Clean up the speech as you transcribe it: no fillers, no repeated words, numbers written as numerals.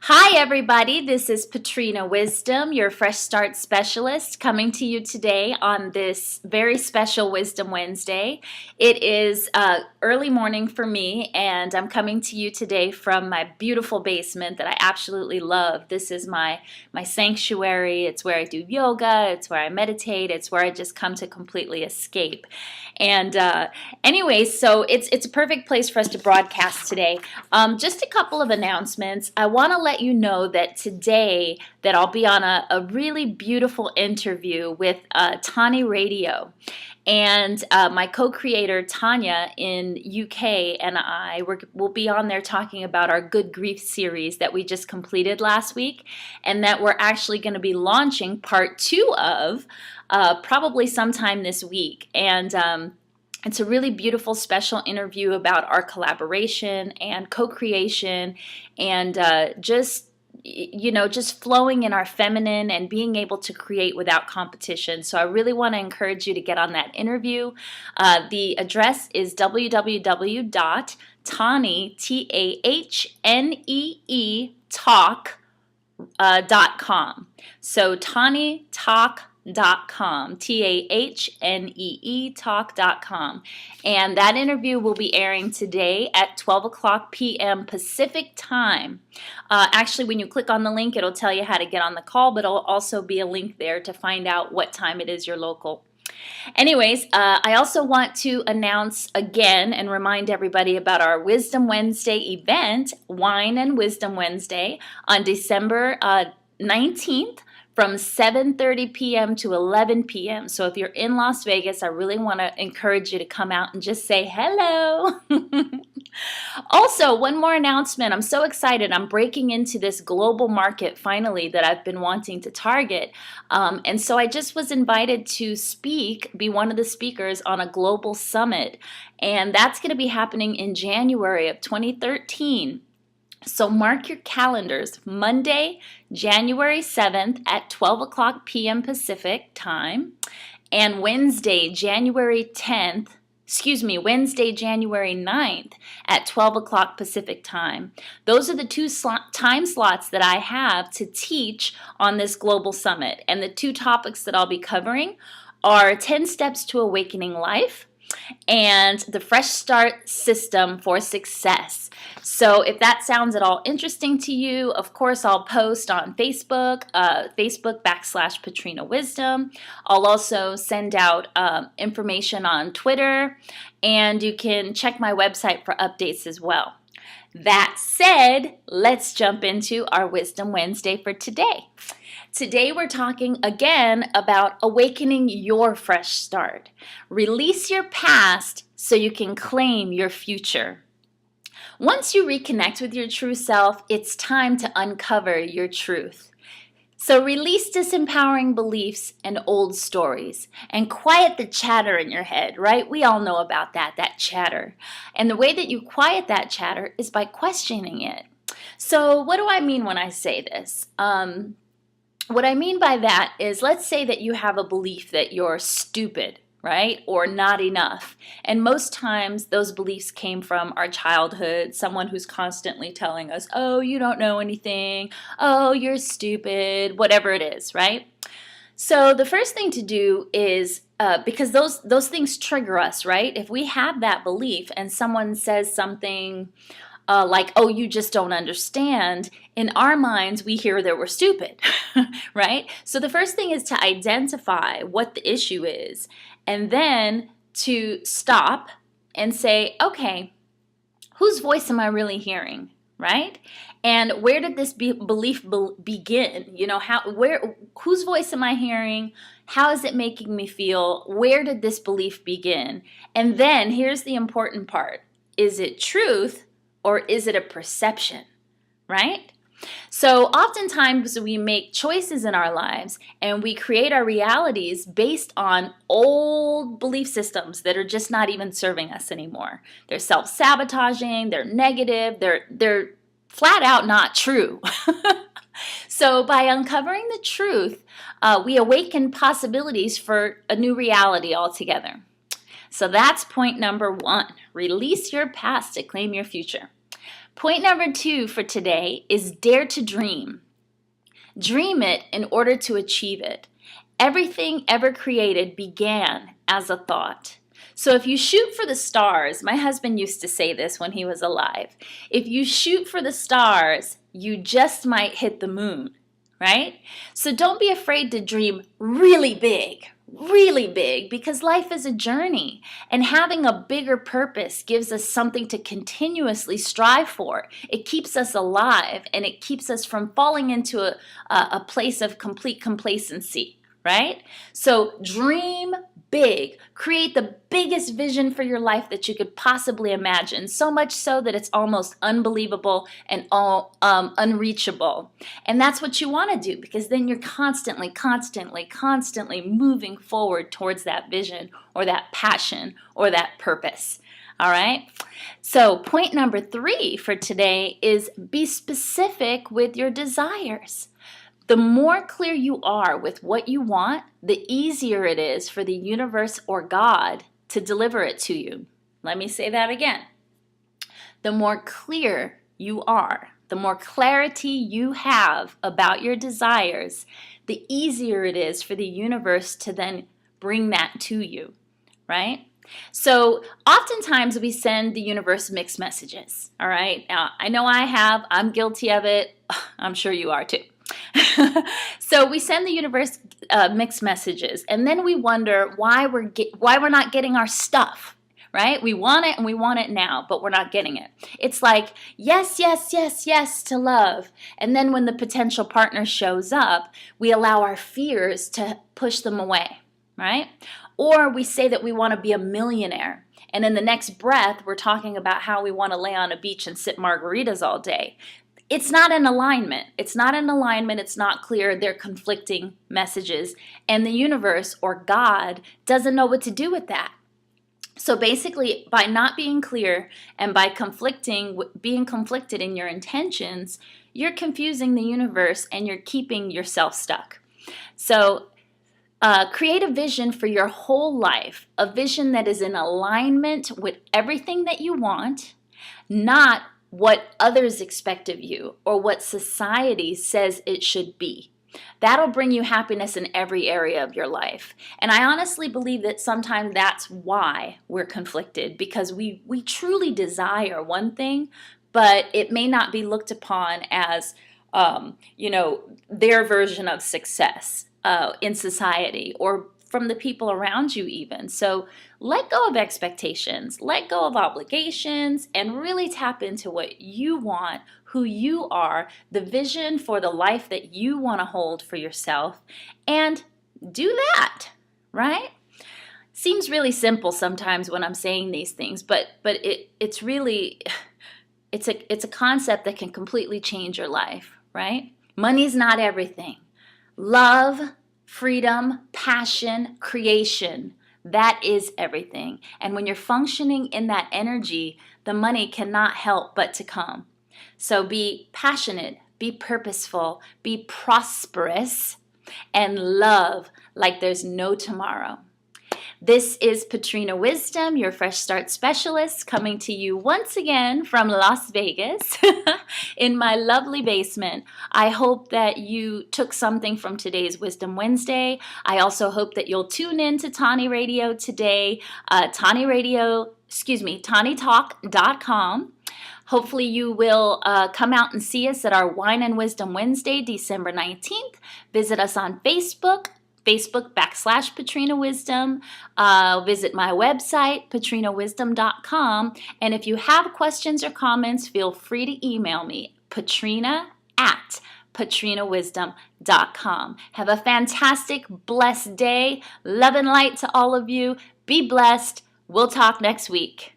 Hi, everybody. This is Patrina Wisdom, your Fresh Start Specialist, coming to you today on this very special Wisdom Wednesday. It is early morning for me, and I'm coming to you today from my beautiful basement that I absolutely love. This is my sanctuary. It's where I do yoga. It's where I meditate. It's where I just come to completely escape. And anyways, so it's a perfect place for us to broadcast today. Just a couple of announcements. I want to let you know that today that I'll be on a really beautiful interview with Tani Radio. And my co-creator Tanya in UK and I will be on there talking about our Good Grief series that we just completed last week, and that we're actually going to be launching part 2 of probably sometime this week. And it's a really beautiful, special interview about our collaboration and co-creation and just flowing in our feminine and being able to create without competition. So I really want to encourage you to get on that interview. The address is www.tahnee.com. So TaniTalk.com, TAHNEE talk.com. And that interview will be airing today at 12 o'clock p.m. Pacific time. Actually, when you click on the link, it'll tell you how to get on the call, but it'll also be a link there to find out what time it is your local. Anyways, I also want to announce again and remind everybody about our Wisdom Wednesday event, Wine and Wisdom Wednesday, on December 19th. From 7:30 p.m. to 11 p.m. So if you're in Las Vegas, I really want to encourage you to come out and just say hello. Also, one more announcement. I'm so excited. I'm breaking into this global market finally that I've been wanting to target. And so I just was invited to be one of the speakers on a global summit. And that's going to be happening in January of 2013. So mark your calendars, Monday, January 7th at 12 o'clock p.m. Pacific time, and Wednesday, January 9th at 12 o'clock Pacific time. Those are the two time slots that I have to teach on this global summit. And the two topics that I'll be covering are 10 Steps to Awakening Life and the Fresh Start System for Success. So if that sounds at all interesting to you, of course, I'll post on Facebook, Facebook.com/Patrina Wisdom. I'll also send out information on Twitter, and you can check my website for updates as well. That said, let's jump into our Wisdom Wednesday for today. Today we're talking again about awakening your fresh start. Release your past so you can claim your future. Once you reconnect with your true self, it's time to uncover your truth. So release disempowering beliefs and old stories and quiet the chatter in your head, right? We all know about that chatter. And the way that you quiet that chatter is by questioning it. So what do I mean when I say this? What I mean by that is, let's say that you have a belief that you're stupid, right? Or not enough. And most times those beliefs came from our childhood, someone who's constantly telling us, oh, you don't know anything, oh, you're stupid, whatever it is, right? So the first thing to do is, because those things trigger us, right? If we have that belief and someone says something like, oh, you just don't understand, in our minds, we hear that we're stupid, right? So the first thing is to identify what the issue is, and then to stop and say, okay, whose voice am I really hearing, right? And where did this belief begin? Whose voice am I hearing? How is it making me feel? Where did this belief begin? And then here's the important part. Is it truth? Or is it a perception, right? So oftentimes we make choices in our lives and we create our realities based on old belief systems that are just not even serving us anymore. They're self-sabotaging, they're negative, they're flat out not true. So by uncovering the truth, we awaken possibilities for a new reality altogether. So that's point number 1. Release your past to claim your future. Point number 2 for today is dare to dream. Dream it in order to achieve it. Everything ever created began as a thought. So if you shoot for the stars, my husband used to say this when he was alive, if you shoot for the stars, you just might hit the moon, right? So don't be afraid to dream really big, because life is a journey, and having a bigger purpose gives us something to continuously strive for. It keeps us alive, and it keeps us from falling into a place of complete complacency, right? So dream big. Create the biggest vision for your life that you could possibly imagine, so much so that it's almost unbelievable and unreachable. And that's what you want to do, because then you're constantly moving forward towards that vision or that passion or that purpose. All right? So point number 3 for today is be specific with your desires. The more clear you are with what you want, the easier it is for the universe or God to deliver it to you. Let me say that again. The more clear you are, the more clarity you have about your desires, the easier it is for the universe to then bring that to you, right? So oftentimes we send the universe mixed messages, all right? Now, I know I have. I'm guilty of it. I'm sure you are too. So we send the universe mixed messages, and then we wonder why we're not getting our stuff, right? We want it and we want it now, but we're not getting it. It's like, yes, yes, yes, yes to love. And then when the potential partner shows up, we allow our fears to push them away, right? Or we say that we want to be a millionaire, and in the next breath, we're talking about how we want to lay on a beach and sip margaritas all day. It's not in alignment. It's not clear. They're conflicting messages. And the universe or God doesn't know what to do with that. So basically, by not being clear and by being conflicted in your intentions, you're confusing the universe and you're keeping yourself stuck. So create a vision for your whole life, a vision that is in alignment with everything that you want, not what others expect of you or what society says it should be. That'll bring you happiness in every area of your life. And I honestly believe that sometimes that's why we're conflicted, because we truly desire one thing, but it may not be looked upon as, their version of success in society or from the people around you even. So let go of expectations, let go of obligations, and really tap into what you want, who you are, the vision for the life that you want to hold for yourself, and do that, right? Seems really simple sometimes when I'm saying these things, but it's really, it's a concept that can completely change your life, right? Money's not everything. Love, freedom, passion, creation, that is everything. And when you're functioning in that energy, the money cannot help but to come. So be passionate, be purposeful, be prosperous, and love like there's no tomorrow. This is Patrina Wisdom, your Fresh Start Specialist, coming to you once again from Las Vegas in my lovely basement. I hope that you took something from today's Wisdom Wednesday. I also hope that you'll tune in to Tani Radio today, TaniTalk.com. Hopefully you will come out and see us at our Wine and Wisdom Wednesday, December 19th. Visit us on Facebook.com/Patrina Wisdom. Visit my website, patrinawisdom.com. And if you have questions or comments, feel free to email me, patrina@patrinawisdom.com. Have a fantastic, blessed day. Love and light to all of you. Be blessed. We'll talk next week.